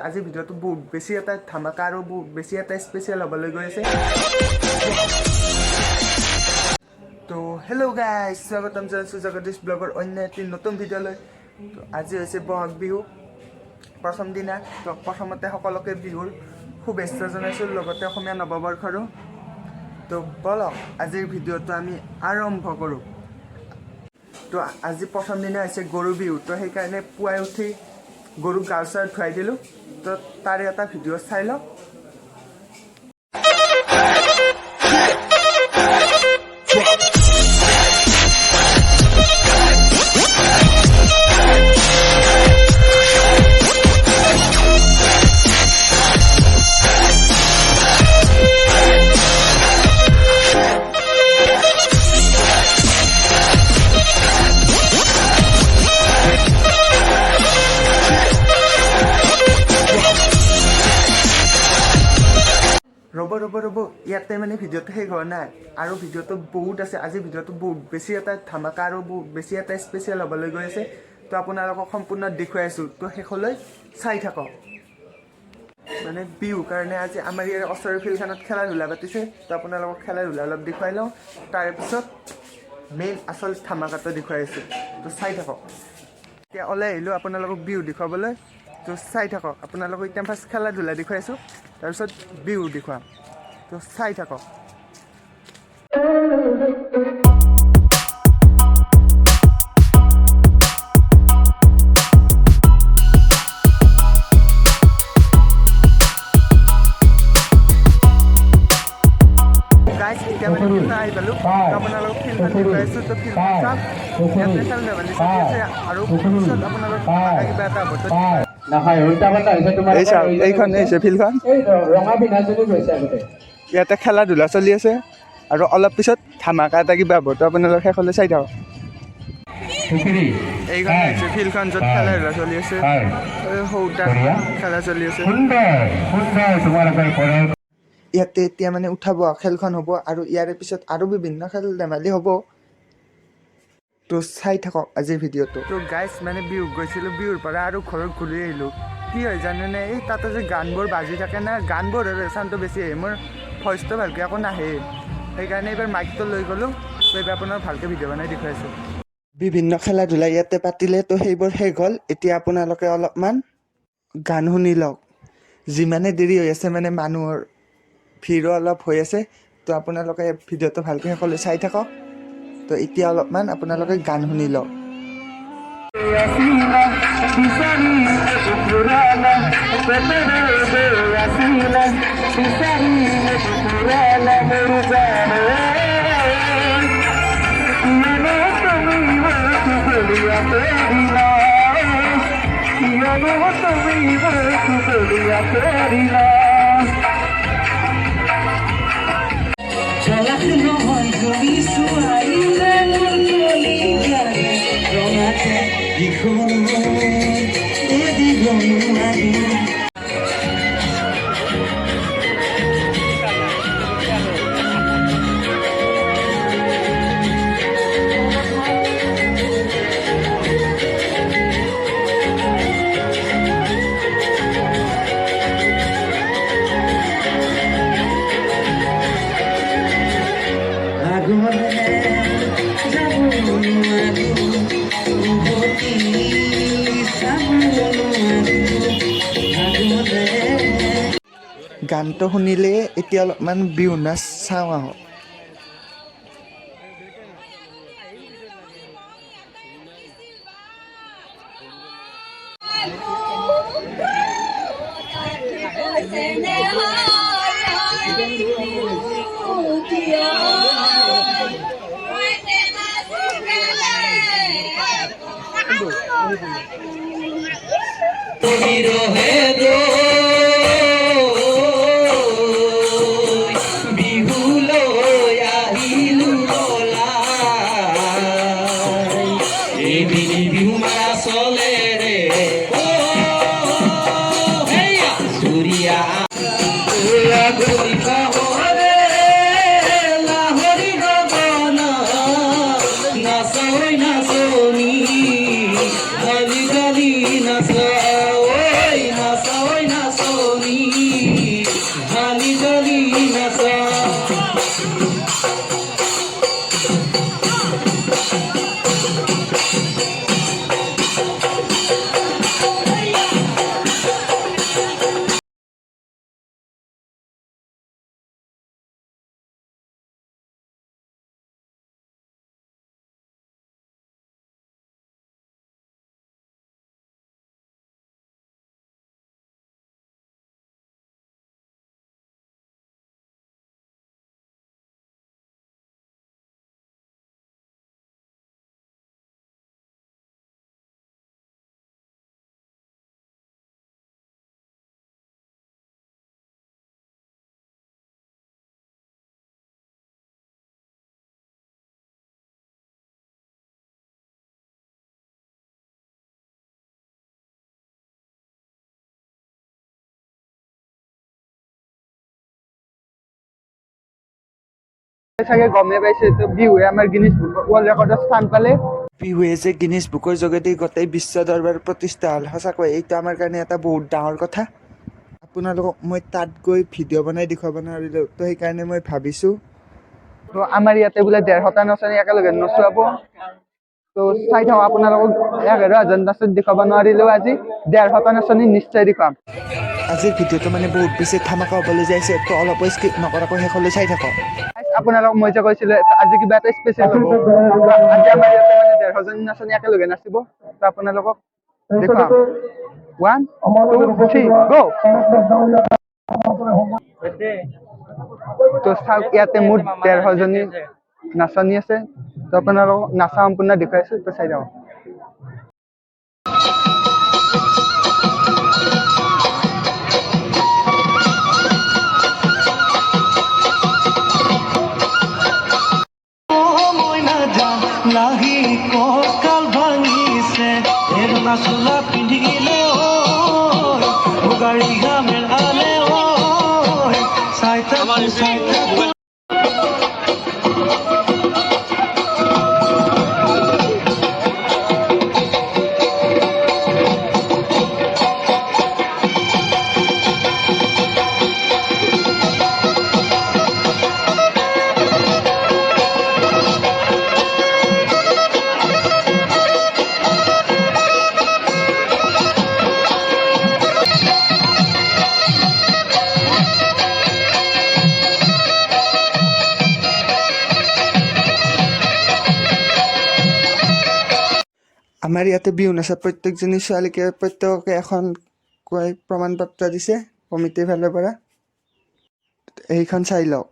আজি ভিডিওটো বহুত বেছি এটা ধামাকা আৰু বহুত বেছি এটা স্পেচিয়েল হ'বলৈ গৈ আছে। তো হেল্ল' গাইজ, স্বাগতম জনাইছো জগদীশ ব্লগৰ অন্য এটি নতুন ভিডিঅ'লৈ। তো আজি হৈছে বহাগ বিহু প্ৰথম দিনা। তো প্ৰথমতে সকলোকে বিহুৰ শুভেচ্ছা জনাইছোঁ, লগতে অসমীয়া নৱবৰ্ষৰো। তো বলক আজিৰ ভিডিঅ'টো আমি আৰম্ভ কৰোঁ। তো আজি প্ৰথম দিনা হৈছে গৰু বিহু। তো সেইকাৰণে পুৱাই উঠি গৰুক গা চা ধুৱাই দিলোঁ। তো তাৰে এটা ভিডিঅ' চাই লওক। ৰ'ব ইয়াতে মানে ভিডিঅ'টো শেষ হোৱা নাই, আৰু ভিডিঅ'টো বহুত আছে। আজি ভিডিঅ'টো বহুত বেছি এটা ধামাকা আৰু বহুত বেছি এটা স্পেচিয়েল হ'বলৈ গৈ আছে। তো আপোনালোকক সম্পূৰ্ণ দেখুৱাই আছোঁ, তো শেষলৈ চাই থাকক। মানে বিহুৰ কাৰণে আজি আমাৰ ইয়াৰ ওচৰৰ ফিল্ডখনত খেলা ধূলা পাতিছে। তো আপোনালোকক খেলা ধূলা অলপ দেখুৱাই লওঁ, তাৰপিছত মেইন আচল ধামাকাটো দেখুৱাই আছোঁ। তো চাই থাকক। এতিয়া ওলাই আহিলোঁ আপোনালোকক বিহু দেখুৱাবলৈ। তো চাই থাকক। আপোনালোকক এতিয়া ফাৰ্ষ্ট খেলা ধূলা দেখুৱাইছোঁ, তাৰপিছত বিহু দেখুৱাম। তো চাই থাকক। গাইজ এতিয়া মানে ফিল্ডখন আহি পালোঁ। আপোনালোকক ফিল্ডখন দেখুৱাইছোঁ। তো ফিল্ডখন চাওক, ইয়াতে খেল ধেমালি চলি আছে, আৰু পিছত আপোনালোক কিবা এটা হ'ব। এই চাওক, এইখন হৈছে ফিল্ডখন। ইয়াতে খেলা ধূলা চলি আছে, আৰু অলপ পিছত ধামাকা এটা কিবা হ'ব। তো আপোনালোক শেষলৈ চাই থাকক। এইখন হৈছে ফিল্ডখন য'ত খেলা ধূলা চলি আছে, সৌতা খেলা চলি আছে। ইয়াতে এতিয়া মানে উঠাব খেলখন হ'ব, আৰু ইয়াৰে পিছত আৰু বিভিন্ন খেল ধেমালি হ'ব। তো চাই থাকক আজিৰ ভিডিঅ'টো। তো গাইজ মানে বিহুত গৈছিলোঁ, বিহুৰ পৰা আৰু ঘৰত ঘূৰি আহিলোঁ। কি হয় জানেনে, এই তাতে যে গানবোৰ বাজি থাকে না, গানবোৰ চাউণ্ডটো বেছি আহে, মোৰ ভইচটো ভালকৈ একো নাহে। সেইকাৰণে এইবাৰ মাইকটো লৈ গ'লোঁ। তো এইবাৰ আপোনাৰ ভালকৈ ভিডিঅ' বনাই দেখুৱাইছোঁ। বিভিন্ন খেলা ধূলা ইয়াতে পাতিলে, তো সেইবোৰ শেষ হ'ল। এতিয়া আপোনালোকে অলপমান গান শুনি লওক। যিমানে দেৰি হৈ আছে মানে মানুহৰ ভিৰো অলপ হৈ আছে। তো আপোনালোকে ভিডিঅ'টো ভালকৈ শেষলৈ চাই থাকক। তো এতিয়া অলপমান আপোনালোকে গান শুনি লওক। গানটো শুনিলে এতিয়া অলপমান বিহু নাচ চাওঁ আহক। নাচনী ঢালি ঢালি নাচা চাগে গমে পাইছে তো বিহুৱে আমাৰ গিনিজ ৱৰ্ল্ড ৰেকৰ্ডত স্থান পালে বিহুৱে যে গিনিজ বুকৰ যোগেদি গোটেই বিশ্ব দৰবাৰ প্ৰতিষ্ঠা হ'ল সঁচাকৈ এইটো আমাৰ কাৰণে এটা বহুত ডাঙৰ কথা আপোনালোকক মই তাত গৈ ভিডিঅ' বনাই দেখুৱাব নোৱাৰিলোঁ তো সেইকাৰণে মই ভাবিছোঁ তো আমাৰ ইয়াতে বোলে 150টা নাচনী একেলগে নচুৱাব তো চাই থাকক আপোনালোকক 11,000 নাচনী দেখুৱাব নোৱাৰিলেও আজি 150টা নাচনী নিশ্চয় দেখুৱাম আজিৰ ভিডিঅ'টো মানে বহুত বেছি ধামাকা হ'বলৈ যাইছে তো অলপো স্কিপ নকৰাকৈ শেষলৈ চাই থাকক আপোনালোকক মই যে কৈছিলোঁ আজি কিবা এটা স্পেচিয়েল হ'ব আজি আমাৰ ইয়াতে মানে 150জনী নাচনী একেলগে নাচিব তো আপোনালোকক দেখুৱাম 1 2 3 গো তো চাওক ইয়াতে মুঠ 150জনী নাচনী আছে তো আপোনালোকক নাচা সম্পূৰ্ণ দেখুৱাইছোঁ তো চাই যাওক লাহি কঁকাল ভাঙিছে এৰনা চোলা পিন্ধিলে গাড়ী গামেৰ আলে চাই থাকো আমাৰ ইয়াতে বিহু নাচা প্ৰত্যেকজনী ছোৱালীকে প্ৰত্যেককে এখন প্ৰমাণ পত্ৰ দিছে কমিটিৰ ফালৰ পৰা এইখন চাই লওক